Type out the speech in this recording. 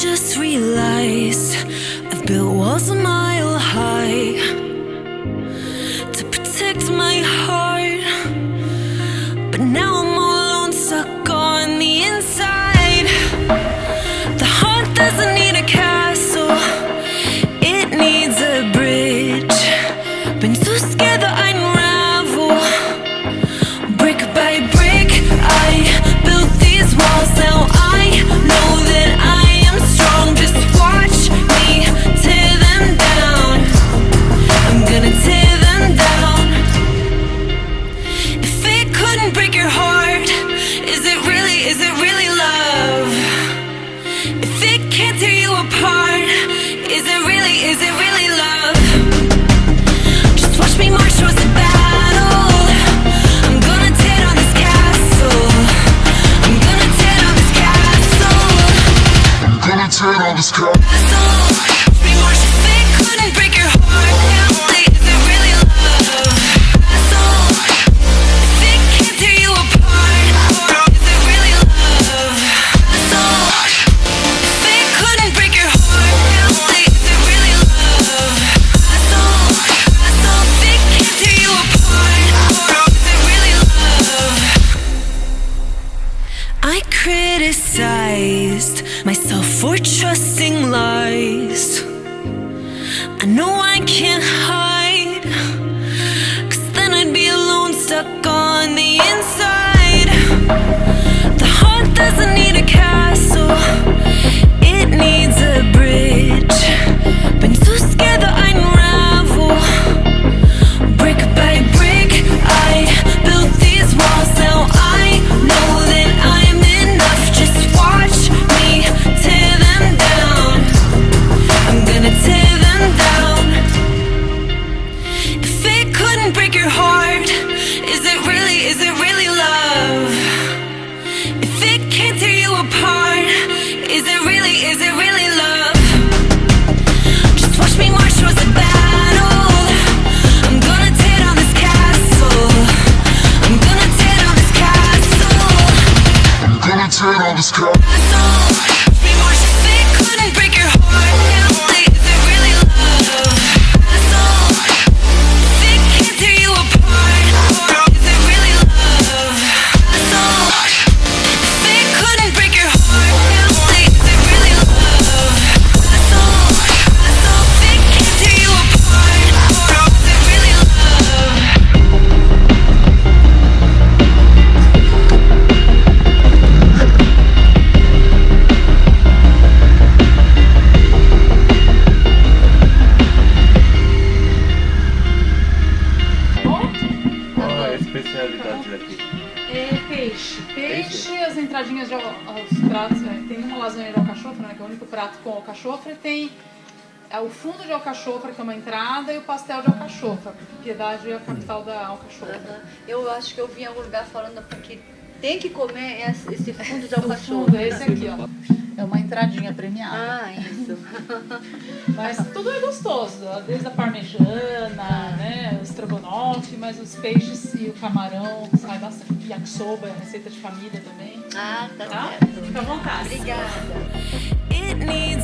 just realized I've built walls a mile high to protect my heart, but now I'm all alone, stuck on the inside. The heart doesn't need a castle, it needs a bridge. Been too scared that I'd unravel. Brick by brick, I built these walls. Now I know that I am strong. Just watch me tear them down. I'm gonna tear them down. If it couldn't break your heart, is it really love? If it can't tear you apart, is it really love? Just watch me march towards the battle. I'm gonna tear down this castle. I'm gonna tear down this castle. I'm gonna tear down this castle. Watch me march. If it couldn't break your heart, is it really love? If it can't tear you apart, is it really love? If it couldn't break your heart, is it really love? If it can't tear you apart, is it really love? I criticized myself for trusting lies. I know I can't hide, 'cause then I'd be alone, stuck on the inside. The heart doesn't need a castle, it needs a bridge. Been too scared that I'd unravel. Brick by brick, I built these walls. Now I know that I'm enough. Just watch me tear them down. I'm gonna tear them down. If it couldn't break your heart, is it really love? If it can't tear you apart, is it really love? Just watch me march towards the battle. I'm gonna tear down this castle. I'm gonna tear down this castle. I'm gonna tear down this castle. Watch me march. If it couldn't break your heart, is it really love? If it can't tear you apart, is it really love? If it couldn't break your heart, is it really love? If it can't tear you apart, is it really love? Qual é a especialidade daqui? É peixe. Peixe, as entradinhas de os pratos. Tem uma lasanha de alcachofra, né, que é o único prato com alcachofra. Tem o fundo de alcachofra, que é uma entrada, e o pastel de alcachofra. Piedade é a capital da alcachofra. Eu acho que eu vi em algum lugar falando que tem que comer esse fundo de O alcachofra. fundo é esse aqui, ó. É uma entradinha premiada. Ah, isso. Mas tudo é gostoso, desde a parmegiana, né, o estrogonofe, mas os peixes e o camarão sai bastante. Yakisoba é receita de família também. Ah, tá Tá? certo. Fica à vontade. Obrigada. It needs